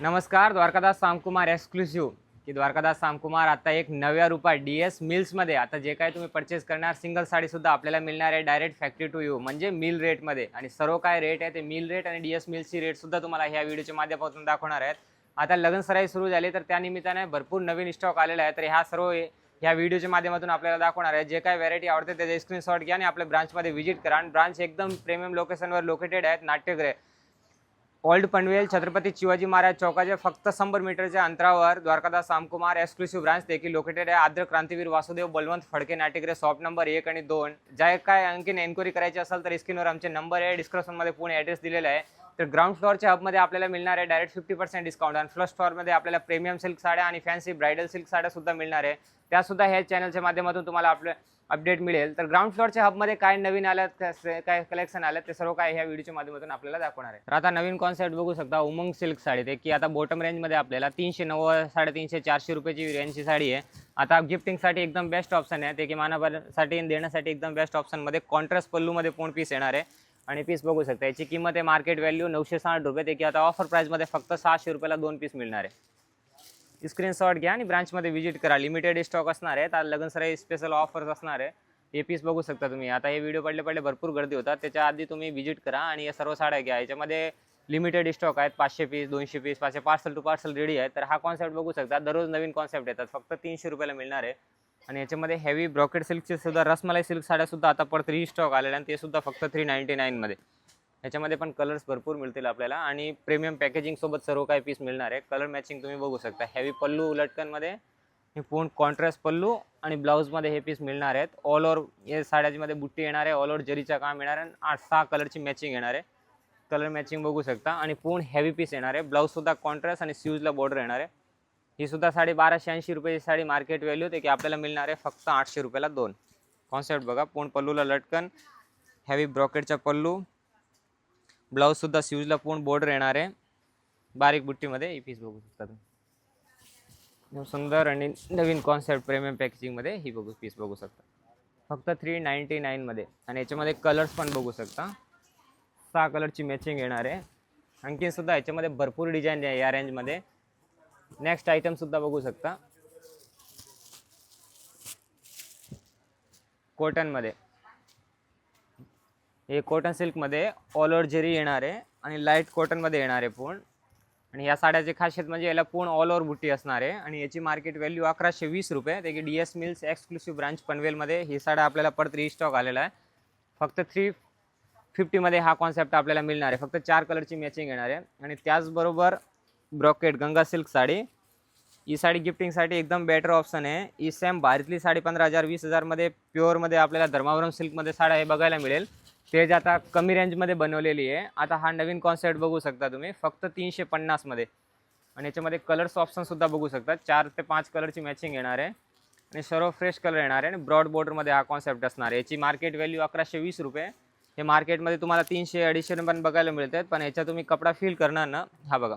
नमस्कार, द्वारकादास सामकुमार एक्सक्लुसिव्ह की द्वारकादास सामकुमार आता एक नव्या रूपात DS मिल्समध्ये आता जे काही तुम्ही परचेस करणार सिंगल साडीसुद्धा आपल्याला मिळणार आहे डायरेक्ट फॅक्टरी टू यू म्हणजे मिल रेटमध्ये. आणि सर्व काय रेट आहे ते मिल रेट आणि DS मिल्सची रेटसुद्धा तुम्हाला ह्या व्हिडिओच्या माध्यमातून दाखवणार आहेत. आता लग्न सराई सुरू झाली तर त्या निमित्ताने भरपूर नवीन स्टॉक आलेला आहे. तर ह्या सर्व ह्या व्हिडिओच्या माध्यमातून आपल्याला दाखवणार आहे. जे काही व्हरायटी आवडते त्याचे स्क्रीनशॉट घ्या आणि आपल्या ब्रांचमध्ये व्हिजिट करा. आणि ब्रांच एकदम प्रीमियम लोकेशनवर लोकेटेड आहेत. नाट्यगृह ओल्ड पनवेल छत्रपती शिवाजी महाराज चौकाच्या फक्त 100 मीटरच्या अंतरावर द्वारकादास सामकुमार एक्सक्लुसिव्ह ब्रांच देखील लोकेटेड आहे. आद्र क्रांतीवीर वासुदेव बलवंत फडके नाट्यगृह शॉप नंबर 1 आणि 2. ज्या काय आणखीन एन्क्वायरी करायची असेल तर स्क्रीनवर आमचे नंबर आहे, डिस्क्रिप्शनमध्ये पूर्ण ॲड्रेस दिलेला आहे. तर ग्राउंड फ्लोअरच्या हबमध्ये आपल्याला मिळणार आहे डायरेक्ट 50% डिस्काउंट आणि फर्स्ट फ्लोअरमध्ये आपल्याला प्रीमियम सिल्क साड्या आणि फॅन्सी ब्रायडल सिल्क साड्या सुद्धा मिळणार आहे. त्यासुद्धा ह्या चॅनलच्या माध्यमातून तुम्हाला आपलं अपडेट मिळेल. तर ग्राउंड फ्लोअरच्या हबमध्ये काय नवीन आलं, काय कलेक्शन आलं ते सर्व काय ह्या व्हिडिओच्या माध्यमातून आपल्याला दाखवणार आहे. तर आता नवीन कॉन्सेप्ट बघू शकता. उमंग सिल्क साडी ते की आता बॉटम रेंजमध्ये आपल्याला 390, 350, 400 रुपयाची रेंजची साडी आहे. आता गिफ्टिंगसाठी एकदम बेस्ट ऑप्शन आहे ते की मानवासाठी देण्यासाठी एकदम बेस्ट ऑप्शनमध्ये कॉन्ट्रास्ट पल्लूमध्ये पूर्ण पीस येणार आहे. आणि पीस बघू शकता याची किंमत आहे मार्केट व्हॅल्यू 960 रुपये ते की आता ऑफर प्राईजमध्ये फक्त 600 रुपयाला 2 पीस मिळणार आहे. स्क्रीनशॉट घ्या आणि ब्रांचमध्ये व्हिजिट करा. लिमिटेड स्टॉक असणार आहे. आता लग्न सराई स्पेशल ऑफर्स असणार आहे. हे पीस बघू शकता तुम्ही. आता हे व्हिडिओ पडले भरपूर गर्दी होतात, त्याच्या आधी तुम्ही व्हिजिट करा आणि या सर्व साड्या घ्या. याच्यामध्ये लिमिटेड स्टॉक आहेत. 500 piece, 200 piece, 500 parcel to parcel ready आहे. तर हा कॉन्सेप्ट बघू शकता. दररोज नवीन कॉन्सेप्ट येतात. फक्त 300 रुपयाला मिळणार आहे. आणि याच्यामध्ये हेवी ब्रॉकेट सिल्कचे सुद्धा रसमलाई सिल्क साड्या सुद्धा आता परत रिस्टॉक आलेल्या आणि ते सुद्धा फक्त 399 मध्ये. याच्यामध्ये पण कलर्स भरपूर मिळतील आपल्याला आणि प्रीमियम पॅकेजिंग सोबत सर्व काही पीस मिळणार आहे. कलर मॅचिंग तुम्ही बघू शकता. हेवी पल्लू लटकनमध्ये हे पूर्ण कॉन्ट्रास्ट पल्लू आणि ब्लाऊजमध्ये हे पीस मिळणार आहेत. ऑल ओव्हर या साड्यामध्ये बुट्टी येणार आहे. ऑल ओव्हर जरीचा काम येणार आहे. 8-6 कलरची मॅचिंग येणार आहे. कलर मॅचिंग बघू शकता आणि पूर्ण हेवी पीस येणार आहे. ब्लाऊजसुद्धा कॉन्ट्रास्ट आणि स्लीव्जला बॉर्डर येणार आहे. ही सुद्धा साडी 1280 रुपयाची साडी मार्केट व्हॅल्यू ते की आपल्याला मिळणार आहे फक्त 800 रुपयाला 2. कॉन्सेप्ट बघा. पूर्ण पल्लूला लटकन, हेवी ब्रॉकेटचा पल्लू, ब्लाऊजसुद्धा स्लीव्जला पूर्ण बॉर्डर येणार आहे. बारीक बुट्टीमध्ये ही पीस बघू शकता तुम्ही. सुंदर आणि नवीन कॉन्सेप्ट प्रीमियम पॅकेजिंगमध्ये ही पीस बघू शकता. फक्त 399 मध्ये. आणि याच्यामध्ये कलर्स पण बघू शकता. 6 कलरची मॅचिंग येणार आहे. आणखीन सुद्धा याच्यामध्ये भरपूर डिझाईन आहे या रेंजमध्ये. नेक्स्ट आयटम सुद्धा बघू शकता. कॉटनमध्ये हे कॉटन सिल्कमध्ये ऑल ओव्हर जरी येणार आहे आणि लाईट कॉटनमध्ये येणार आहे पूर्ण. आणि या साड्याची खासियत म्हणजे याला पूर्ण ऑल ओव्हर बुट्टी असणार आहे. आणि याची मार्केट व्हॅल्यू 1120 रुपये ते की DS मिल्स एक्सक्लुसिव्ह ब्रांच पनवेलमध्ये ही साड्या आपल्याला परत रिस्टॉक आलेला आहे. फक्त 350 मध्ये हा कॉन्सेप्ट आपल्याला मिळणार आहे. फक्त 4 कलरची मॅचिंग येणार आहे. आणि त्याचबरोबर ब्रॉकेट गंगा सिल्क साडी. ही साडी गिफ्टिंगसाठी एकदम बेटर ऑप्शन आहे. ही सेम भारीतली साडी 15,000 20,000 मध्ये प्युअरमध्ये आपल्याला धर्मावरम सिल्कमध्ये साड्या हे बघायला मिळेल. ते जे आता कमी रेंजमध्ये बनवलेली आहे. आता हा नवीन कॉन्सेप्ट बघू शकता तुम्ही फक्त 350 मध्ये. आणि याच्यामध्ये कलर्स ऑप्शनसुद्धा बघू शकता. 4 ते 5 कलरची मॅचिंग येणार आहे आणि सर्व फ्रेश कलर येणार आहे. आणि ब्रॉड बॉर्डरमध्ये हा कॉन्सेप्ट असणार आहे. याची मार्केट व्हॅल्यू 1120 रुपये. हे मार्केटमध्ये तुम्हाला 300-250 पण बघायला मिळतात. पण याचा तुम्ही कपडा फील करणार ना. हा बघा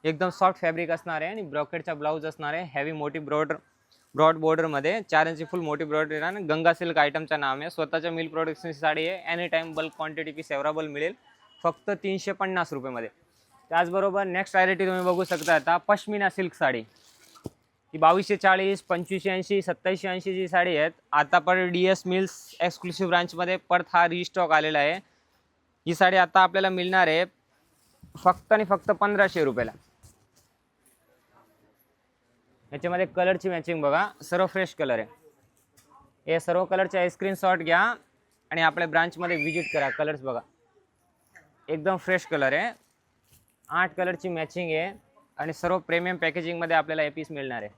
एकदम सॉफ्ट फॅब्रिक असणार आहे आणि ब्रॉकेटचा ब्लाऊज असणार आहे. हेवी मोठी ब्रॉड बॉर्डरमध्ये 4 इंची फुल मोठी बॉर्डर येणार. आणि गंगा सिल्क आयटमचं नाम आहे. स्वतःच्या मिल प्रोडक्शनची साडी आहे. Any time bulk quantity piece available मिळेल फक्त 350 रुपयेमध्ये. त्याचबरोबर नेक्स्ट व्हरायटी तुम्ही बघू शकता. आता पश्मिना सिल्क साडी ही 2240, 2580, 2780 जी साडी आहेत. आता पण DS मिल्स एक्सक्लुसिव्ह ब्रांचमध्ये परत हा रिस्टॉक आलेला आहे. ही साडी आता आपल्याला मिळणार आहे फक्त आणि फक्त 1500 रुपयाला. याच्यामध्ये कलरची मॅचिंग बघा. सर्व फ्रेश कलर आहे. हे सर्व कलरचे स्क्रीनशॉट घ्या आणि आपल्या ब्रांचमध्ये व्हिजिट करा. कलर्स बघा एकदम फ्रेश कलर आहे. 8 कलरची मॅचिंग आहे आणि सर्व प्रीमियम पॅकेजिंगमध्ये आपल्याला हे पीस मिळणार आहे.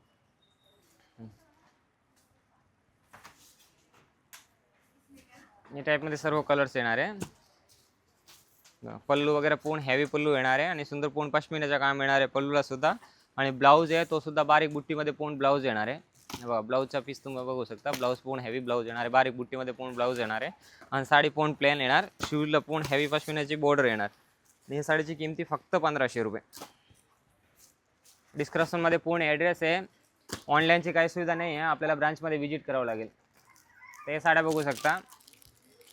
या टाईपमध्ये सर्व कलर्स येणार आहे. पल्लू वगैरे पूर्ण हेवी पल्लू येणार आहे आणि सुंदर पूर्ण पश्मिनाचं काम येणार आहे पल्लूला सुद्धा. आणि ब्लाऊज आहे तो सुद्धा बारीक बुट्टीमध्ये पूर्ण ब्लाऊज येणार आहे. बघा ब्लाऊजचा पीस तुम्ही बघू शकता. ब्लाऊज पूर्ण हेवी ब्लाऊज येणार आहे. बारीक बुट्टीमध्ये पूर्ण ब्लाऊज येणार आहे. आणि साडी पूर्ण प्लेन येणार. शूजला पूर्ण हेवी पश्मिनाची बॉर्डर येणार. आणि ही साडीची किमती फक्त 1500 रुपये. डिस्क्रिप्शनमध्ये पूर्ण ॲड्रेस आहे. ऑनलाईनची काही सुविधा नाही आहे. आपल्याला ब्रांचमध्ये व्हिजिट करावं लागेल. ते साड्या बघू शकता.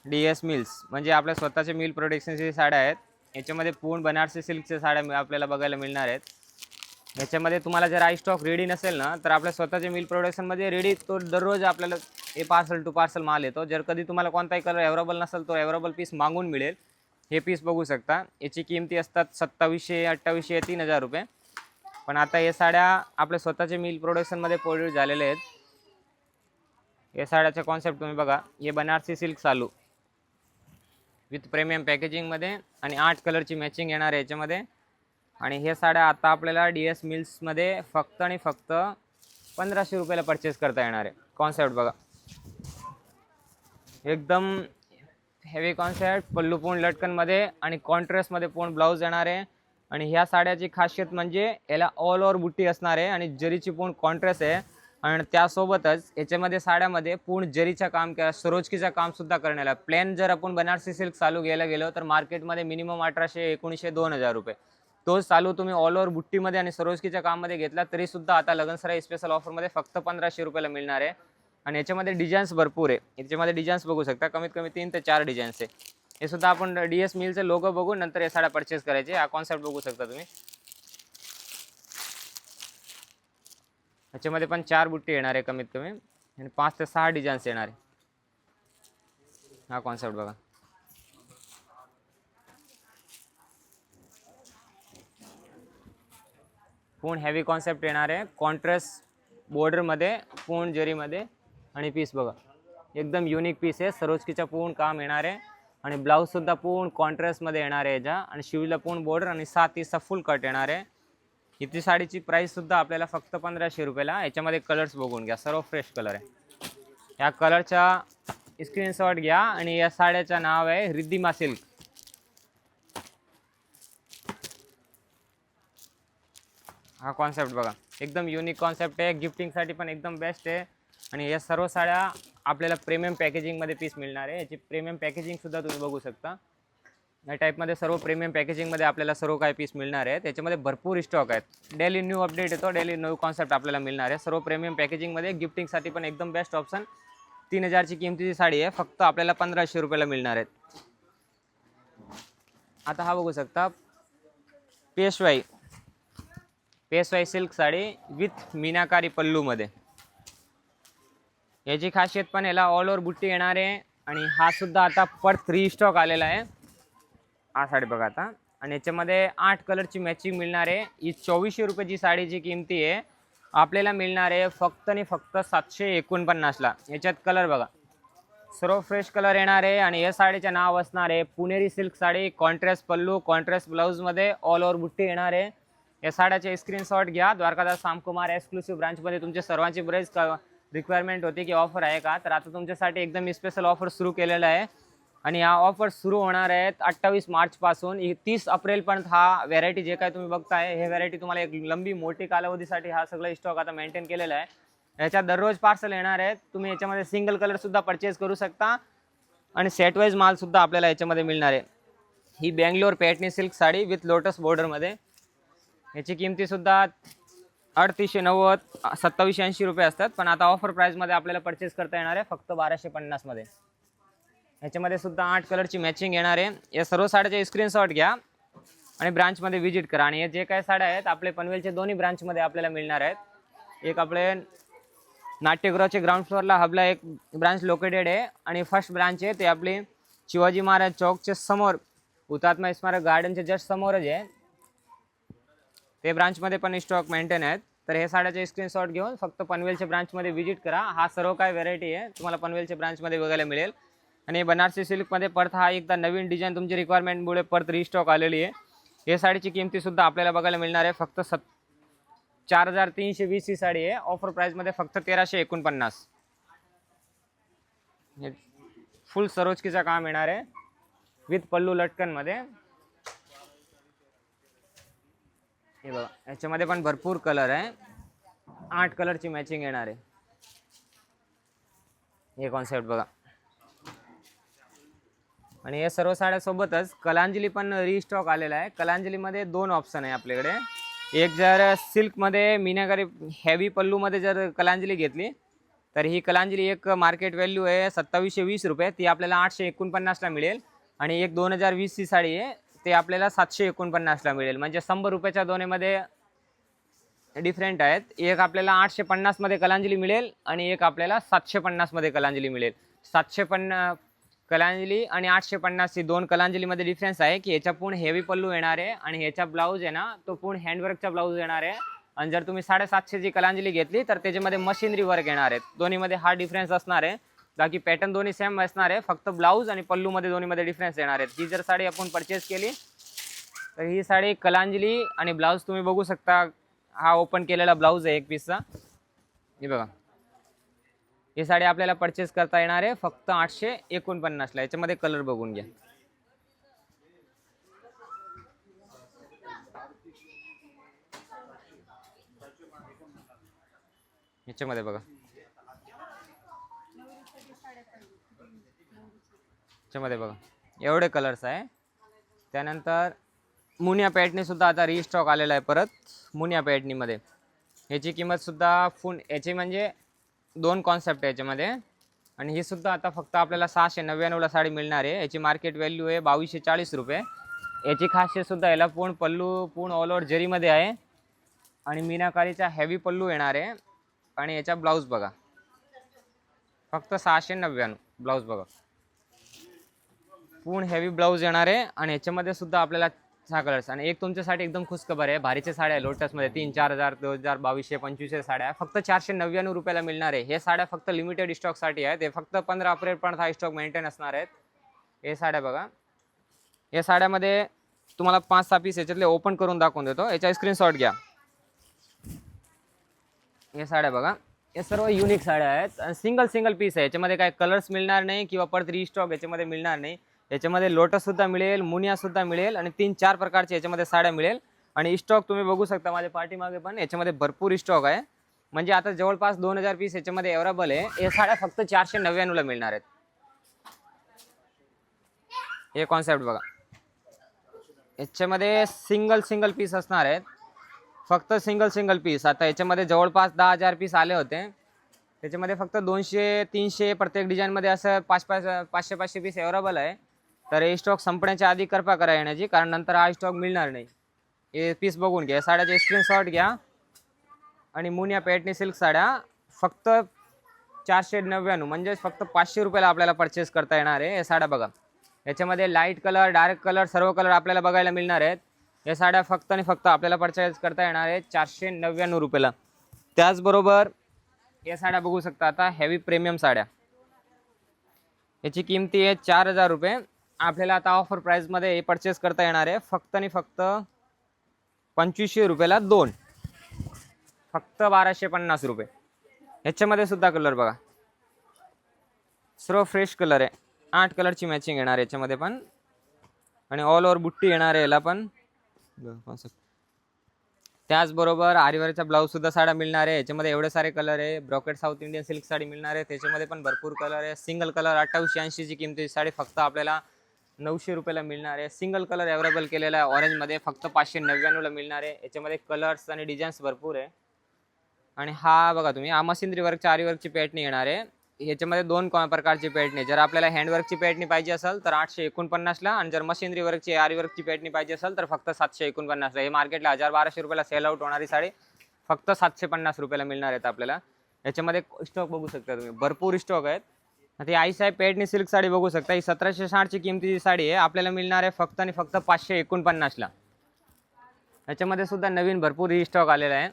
DS मिल्स म्हणजे आपल्या स्वतःचे मिल प्रोडक्शनची साड्या आहेत. याच्यामध्ये पूर्ण बनारसी सिल्कच्या साड्या आपल्याला बघायला मिळणार आहेत. याच्यामध्ये तुम्हाला जर आई स्टॉक रेडी नसेल ना तर आपल्या स्वतःच्या मिल प्रोडक्शनमध्ये रेडी तो दररोज आपल्याला हे पार्सल टू पार्सल माल येतो. जर कधी तुम्हाला कोणताही कलर अवेलेबल नसेल तो अवेलेबल पीस मागून मिळेल. हे पीस बघू शकता, याची किमती असतात 2700, 2800, 3000 रुपये. पण आता हे साड्या आपल्या स्वतःच्या मिल प्रोडक्शनमध्ये प्रोड्यूस झालेले आहेत. या साड्याचा कॉन्सेप्ट तुम्ही बघा, हे बनारसी सिल्क चालू विथ प्रीमियम पॅकेजिंगमध्ये आणि 8 कलरची मॅचिंग येणार आहे याच्यामध्ये. आणि हे साड्या आता आपल्याला DS मिल्समध्ये फक्त आणि फक्त 1500 रुपयाला परचेस करता येणार आहे. कॉन्सेप्ट बघा, एकदम हेवी कॉन्सेप्ट, पल्लू पूर्ण लटकनमध्ये आणि कॉन्ट्रास्टमध्ये पूर्ण ब्लाऊज येणार आहे. आणि ह्या साड्याची खासियत म्हणजे याला ऑल ओव्हर बुट्टी असणार आहे आणि जरीची पूर्ण कॉन्ट्रास्ट आहे. आणि त्यासोबतच याच्यामध्ये साड्यामध्ये पूर्ण जरीचं काम किंवा सरोजकीचं काम सुद्धा करण्याला. प्लेन जर आपण बनारसी सिल्क चालू घ्यायला गेलो तर मार्केटमध्ये मिनिमम 1800, 1900, 2000 रुपये. तोच चालू तुम्ही ऑल ओव्हर बुट्टीमध्ये आणि सरोजकीच्या काममध्ये घेतला तरी सुद्धा आता लगनसराई स्पेशल ऑफरमध्ये फक्त 1500 रुपयाला मिळणार आहे. आणि याच्यामध्ये डिझाईन्स भरपूर आहे. याच्यामध्ये डिझाईन्स बघू शकता, कमीत कमी 3 ते 4 डिझाईन्स आहे. हे सुद्धा आपण DS मिलचे लोगो बघून नंतर हे साड्या परचेस करायचे. हा कॉन्सेप्ट बघू शकता तुम्ही. याच्यामध्ये पण 4 बुट्टी येणार आहे कमीत कमी आणि 5 ते 6 डिझाईन्स येणार आहे. हा कॉन्सेप्ट बघा, पूर्ण हेवी कॉन्सेप्ट येणार आहे. कॉन्ट्रास्ट बॉर्डरमध्ये पूर्ण जरीमध्ये आणि पीस बघा एकदम युनिक पीस आहे. सरोजकीचा पूर्ण काम येणार आहे आणि ब्लाऊज सुद्धा पूर्ण कॉन्ट्रास्टमध्ये येणार आहे याच्या. आणि शिवला पूर्ण बॉर्डर आणि 7 इंचचा फुल कट येणार आहे. इथे साडीची प्राईस सुद्धा आपल्याला फक्त 1500 रुपयाला. याच्यामध्ये कलर्स बघून घ्या, सर्व फ्रेश कलर आहे. या कलरचा स्क्रीनशॉट घ्या. आणि या साड्याचं नाव आहे रिद्धिमा सिल्क. हा कॉन्सेप्ट बघा, एकदम युनिक कॉन्सेप्ट आहे. गिफ्टिंगसाठी पण एकदम बेस्ट आहे. आणि या सर्व साड्या आपल्याला प्रीमियम पॅकेजिंगमध्ये पीस मिळणार आहे. याची प्रीमियम पॅकेजिंगसुद्धा तुम्ही बघू शकता. या टाईपमध्ये सर्व प्रीमियम पॅकेजिंगमध्ये आपल्याला सर्व काही पीस मिळणार आहे. त्याच्यामध्ये भरपूर स्टॉक आहेत. डेली न्यू अपडेट येतो, डेली न्यू कॉन्सेप्ट आपल्याला मिळणार आहे. सर्व प्रीमियम पॅकेजिंगमध्ये गिफ्टिंगसाठी पण एकदम बेस्ट ऑप्शन. 3000ची किमतीची साडी आहे, फक्त आपल्याला 1500 रुपयाला मिळणार आहेत. आता हा बघू शकता, पेशवाई सिल्क साडी विथ मीनाकारी पल्लूमध्ये. याची खासियत पण याला ऑल ओव्हर बुट्टी येणार आहे. आणि हा सुद्धा आता परत रिस्टॉक आलेला आहे. हा साडी बघा आता. आणि याच्यामध्ये 8 कलरची मॅचिंग मिळणार आहे. ही 2400 रुपयाची साडीची किमती आहे. आपल्याला मिळणार आहे फक्त आणि फक्त 749ला. याच्यात कलर बघा, सर्व फ्रेश कलर येणार आहे. आणि या साडीचं नाव असणार आहे पुणेरी सिल्क साडी. कॉन्ट्रास्ट पल्लू, कॉन्ट्रास्ट ब्लाऊजमध्ये ऑल ओव्हर बुट्टी येणार आहे. या साड्याचे स्क्रीनशॉट घ्या. द्वारकादास सामकुमार एक्सक्लुसिव्ह ब्रांचमध्ये तुमच्या सर्वांची बरेच रिक्वायरमेंट होती की ऑफर आहे का, तर आता तुमच्यासाठी एकदम स्पेशल ऑफर सुरू केलेला आहे. आणि हा ऑफर सुरू होणार आहेत 28 मार्चपासून 30 एप्रिलपर्यंत. हा व्हॅरायटी जे काय तुम्ही बघताय हे व्हॅरायटी तुम्हाला एक लंबी मोठी कालावधीसाठी हा सगळं स्टॉक आता मेंटेन केलेला आहे. याच्यात दररोज पार्सल येणार आहेत. तुम्ही याच्यामध्ये सिंगल कलरसुद्धा परचेस करू शकता आणि सेटवाईज मालसुद्धा आपल्याला याच्यामध्ये मिळणार आहे. ही बँगलोर पॅटनी सिल्क साडी विथ लोटस बॉर्डरमध्ये. याची किमतीसुद्धा 3890, 2780 रुपये असतात. पण आता ऑफर प्राईजमध्ये आपल्याला परचेस करता येणार आहे फक्त 1250मध्ये. याच्यामध्ये सुद्धा 8 कलरची मॅचिंग येणार आहे. या सर्व साड्याचे स्क्रीनशॉट घ्या आणि ब्रांचमध्ये व्हिजिट करा. आणि हे जे काही साड्या आहेत आपले पनवेलचे दोन्ही ब्रांचमध्ये आपल्याला मिळणार आहेत. एक आपले नाट्यगृहाचे ग्राउंड फ्लोअरला हबला एक ब्रांच लोकेटेड आहे. आणि फर्स्ट ब्रांच आहे ते आपली शिवाजी महाराज चौकच्या समोर हुतात्मा स्मारक गार्डनच्या जस्ट समोरच आहे. ते ब्रांचमध्ये पण स्टॉक मेंटेन आहेत. तर हे साड्याचे स्क्रीनशॉट घेऊन फक्त पनवेलच्या ब्रांचमध्ये व्हिजिट करा. हा सर्व काय व्हरायटी आहे तुम्हाला पनवेलच्या ब्रांचमध्ये बघायला मिळेल. आणि बनारसी सिल्कमध्ये परत हा एकदा नवीन डिझाईन तुमची रिक्वायरमेंटमुळे परत रिस्टॉक आलेली आहे. हे साडीची किमतीसुद्धा आपल्याला बघायला मिळणार आहे फक्त 4320 ही साडी आहे. ऑफर प्राईजमध्ये फक्त 1349. फुल सरोजकीचं काम येणार आहे विथ पल्लू लटकनमध्ये. हे बघा, याच्यामध्ये पण भरपूर कलर आहे. 8 कलरची मॅचिंग येणार आहे. हे कॉन्सेप्ट बघा. आणि या सर्व साड्यासोबतच कलांजली पण रिस्टॉक आलेला आहे. कलांजलीमध्ये 2 ऑप्शन आहे आपल्याकडे. एक जर सिल्कमध्ये मीनाकारी हेवी पल्लूमध्ये जर कलांजली घेतली तर ही कलांजली एक मार्केट व्हॅल्यू आहे 2720 रुपये. ती आपल्याला 849ला मिळेल. आणि एक 2020 ही साडी आहे ते आपल्याला 749ला मिळेल. म्हणजे 100 रुपयाच्या दोन्हीमध्ये डिफरंट आहेत. एक आपल्याला 850 मध्ये कलांजली मिळेल आणि एक आपल्याला 750 मध्ये कलांजली मिळेल. 750 कलांजली आणि 850 ही दोन कलांजलीमध्ये डिफरन्स आहे की याच्या पूर्ण हेवी पल्लू येणार आहे आणि ह्याचा ब्लाऊज आहे ना तो पूर्ण हँडवर्कचा ब्लाऊज येणार आहे. आणि जर तुम्ही 750 ची कलांजली घेतली तर त्याच्यामध्ये मशिनरी वर्क येणार आहे. दोन्हीमध्ये हा डिफरन्स असणार आहे. बाकी पॅटर्न दोन्ही सेम असणार आहे, फक्त ब्लाऊज आणि पल्लू मध्ये दोन्हीमध्ये डिफरन्स येणार आहेत. ही जर साडी आपण परचेस केली तर ही साडी कलांजली आणि ब्लाऊज तुम्ही बघू शकता. हा ओपन केलेला ब्लाऊज आहे एक पीसचा. हे बघा, ही साडी आपल्याला परचेस करता येणार आहे फक्त 849ला. याच्यामध्ये कलर बघून घ्या. याच्यामध्ये बघा, याच्यामध्ये बघा एवढे कलर्स आहे. त्यानंतर मुनिया पॅटनी सुद्धा आता रिस्टॉक आलेला आहे परत. मुनिया पॅटनीमध्ये याची किंमत सुद्धा याची म्हणजे दोन कॉन्सेप्ट आहे याच्यामध्ये. आणि ही सुद्धा आता फक्त आपल्याला 699ला साडी मिळणार आहे. याची मार्केट व्हॅल्यू आहे 2240 रुपये. याची खासियत सुद्धा याला पूर्ण पल्लू पूर्ण ऑल ओव्हर जरीमध्ये आहे आणि मीनाकारीचा हेवी पल्लू येणार आहे. आणि याचा ब्लाऊज बघा, फक्त 699 ब्लाऊज बघा, पूर्ण हेवी ब्लाऊज येणार आहे. आणि याच्यामध्ये सुद्धा आपल्याला 6 कलर्स. आणि एक तुमच्यासाठी एकदम खुशखबर आहे, भारीच्या साड्या लोटसमध्ये 3000-4000 2000 2200 2500 साड्या फक्त 499 रुपयाला मिळणार आहे. हे साड्या फक्त लिमिटेड स्टॉकसाठी आहेत. हे फक्त 15 एप्रिलपर्यंत हा स्टॉक मेंटेन असणार आहेत. हे साड्या बघा, या साड्यामध्ये तुम्हाला 5-6 पीस याच्यातले ओपन करून दाखवून देतो. याचा स्क्रीनशॉट घ्या. हे साड्या बघा, हे सर्व युनिक साड्या आहेत आणि सिंगल पीस आहे. याच्यामध्ये काय कलर्स मिळणार नाही किंवा परत रिस्टॉक याच्यामध्ये मिळणार नाही. याच्यामध्ये लोटस सुद्धा मिळेल, मुनिया सुद्धा मिळेल आणि 3-4 प्रकारचे याच्यामध्ये साड्या मिळेल. आणि स्टॉक तुम्ही बघू शकता माझ्या पाठीमागे पण याच्यामध्ये भरपूर स्टॉक आहे. म्हणजे आता जवळपास 2000 पीस याच्यामध्ये अवेलेबल आहे. हे साड्या फक्त 499ला मिळणार आहेत. हे कॉन्सेप्ट बघा, याच्यामध्ये सिंगल पीस असणार आहेत, फक्त सिंगल पीस. आता याच्यामध्ये जवळपास 10,000 पीस आले होते. त्याच्यामध्ये फक्त 200-300 प्रत्येक डिझाईनमध्ये असं 500-500 पीस अवेलेबल आहे. तर हे स्टॉक संपण्याच्या आधी कृपा करा येण्याची, कारण नंतर हा स्टॉक मिळणार नाही. हे पीस बघून घ्या, साड्याचे स्क्रीनशॉट घ्या. आणि मुनिया पॅटनी सिल्क साड्या फक्त 499 म्हणजे फक्त 500 रुपयाला आपल्याला परचेस करता येणार आहे. हे साड्या बघा, याच्यामध्ये लाईट कलर डार्क कलर सर्व कलर आपल्याला बघायला मिळणार आहेत. या साड्या फक्त आणि फक्त आपल्याला परचेस करता येणार आहेत 499 रुपयाला. त्याचबरोबर या साड्या बघू शकता आता हेवी प्रीमियम साड्या, याची किंमती आहे 4000 रुपये. आपल्याला आता ऑफर प्राइसमध्ये हे परचेस करता येणार आहे फक्त आणि फक्त 2500 रुपयाला 2, फक्त 1250 रुपये. याच्यामध्ये सुद्धा कलर बघा, सर्व फ्रेश कलर आहे. 8 कलरची मॅचिंग येणार याच्यामध्ये पण. आणि ऑल ओव्हर बुट्टी येणार आहे याला पण. त्याचबरोबर आरीवर्कचा ब्लाऊज सुद्धा साड्या मिळणार आहे. याच्यामध्ये एवढे सारे कलर आहे. Brocade south Indian silk sari मिळणार आहे, त्याच्यामध्ये पण भरपूर कलर आहे. सिंगल कलर 2880 ची किंमतीची साडी फक्त आपल्याला 900 रुपयाला मिळणार आहे. सिंगल कलर अवेलेबल केलेला आहे ऑरेंजमध्ये, फक्त 599ला मिळणार आहे. याच्यामध्ये कलर्स आणि डिझाईन्स भरपूर आहे. आणि हा बघा तुम्ही, हा मशिनरी वर्कच्या आरीवर्कची पॅटर्न येणार आहे. ह्याच्यामध्ये 2 प्रकारची पॅटर्न आहे. जर आपल्याला हँडवर्कची पॅटर्न पाहिजे असेल तर 849ला, आणि जर मशिनरी वर्कची आरीवर्कची पॅटर्न पाहिजे असेल तर फक्त 749ला. हे मार्केटला 1000-1200 रुपयाला सेल आउट होणारी साडी फक्त 750 रुपयाला मिळणार आहेत आपल्याला. याच्यामध्ये स्टॉक बघू शकता तुम्ही, भरपूर स्टॉक आहेत. ती आईसाहेब पॅटर्न सिल्क साडी बघू शकता, ही 1760 ची किमतीची साडी आहे. आपल्याला मिळणार आहे फक्त आणि फक्त 549ला. याच्यामध्ये सुद्धा नवीन भरपूर स्टॉक आलेला आहे.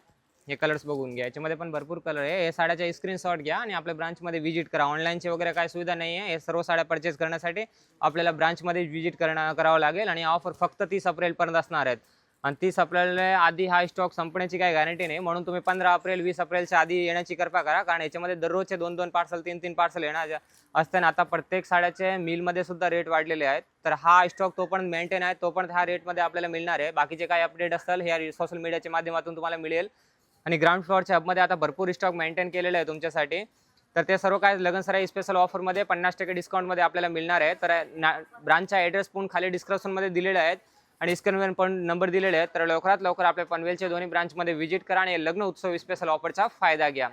हे कलर्स बघून घ्या, याच्यामध्ये पण भरपूर कलर आहे. हे साड्याचे स्क्रीनशॉट घ्या आणि आपल्या ब्रांचमध्ये व्हिजिट करा. ऑनलाईनची वगैरे काय सुविधा नाही आहे. हे सर्व साड्या परचेस करण्यासाठी आपल्याला ब्रांचमध्ये व्हिजिट करावं लागेल. आणि ऑफर फक्त 30 एप्रिलपर्यंत असणार आहेत. आणि 30 एप्रिल आधी हा स्टॉक संपण्याची काही गॅरंटी नाही, म्हणून तुम्ही 15 एप्रिल 20 एप्रिलच्या आधी येण्याची कृपा करा. कारण याच्यामध्ये दररोजचे 2-2 पार्सल 3-3 पार्सल येणार असताना आता प्रत्येक साड्याचे मिलमध्ये सुद्धा रेट वाढलेले आहेत. तर हा स्टॉक तोपर्यंत मेंटेन आहे, तोपर्यंत हा रेटमध्ये आपल्याला मिळणार आहे. बाकीचे काही अपडेट असतील हे सोशल मीडियाच्या माध्यमातून तुम्हाला मिळेल. आणि ग्राउंड फ्लोअरच्या हबमध्ये आता भरपूर स्टॉक मेंटेन केलेलं आहे तुमच्यासाठी. तर ते सर्व काय लगनसराई स्पेशल ऑफरमध्ये 50% डिस्काउंटमध्ये आपल्याला मिळणार आहे. तर ब्रांचचा ॲड्रेस पण खाली डिस्क्रिप्शनमध्ये दिलेले आहेत आणि स्क्रीनवर पण नंबर दिलेले आहेत. तर लवकरात लवकर आपल्या पनवेलच्या दोन्ही ब्रांचमध्ये व्हिजिट करा आणि लग्न उत्सव स्पेशल ऑफरचा फायदा घ्या.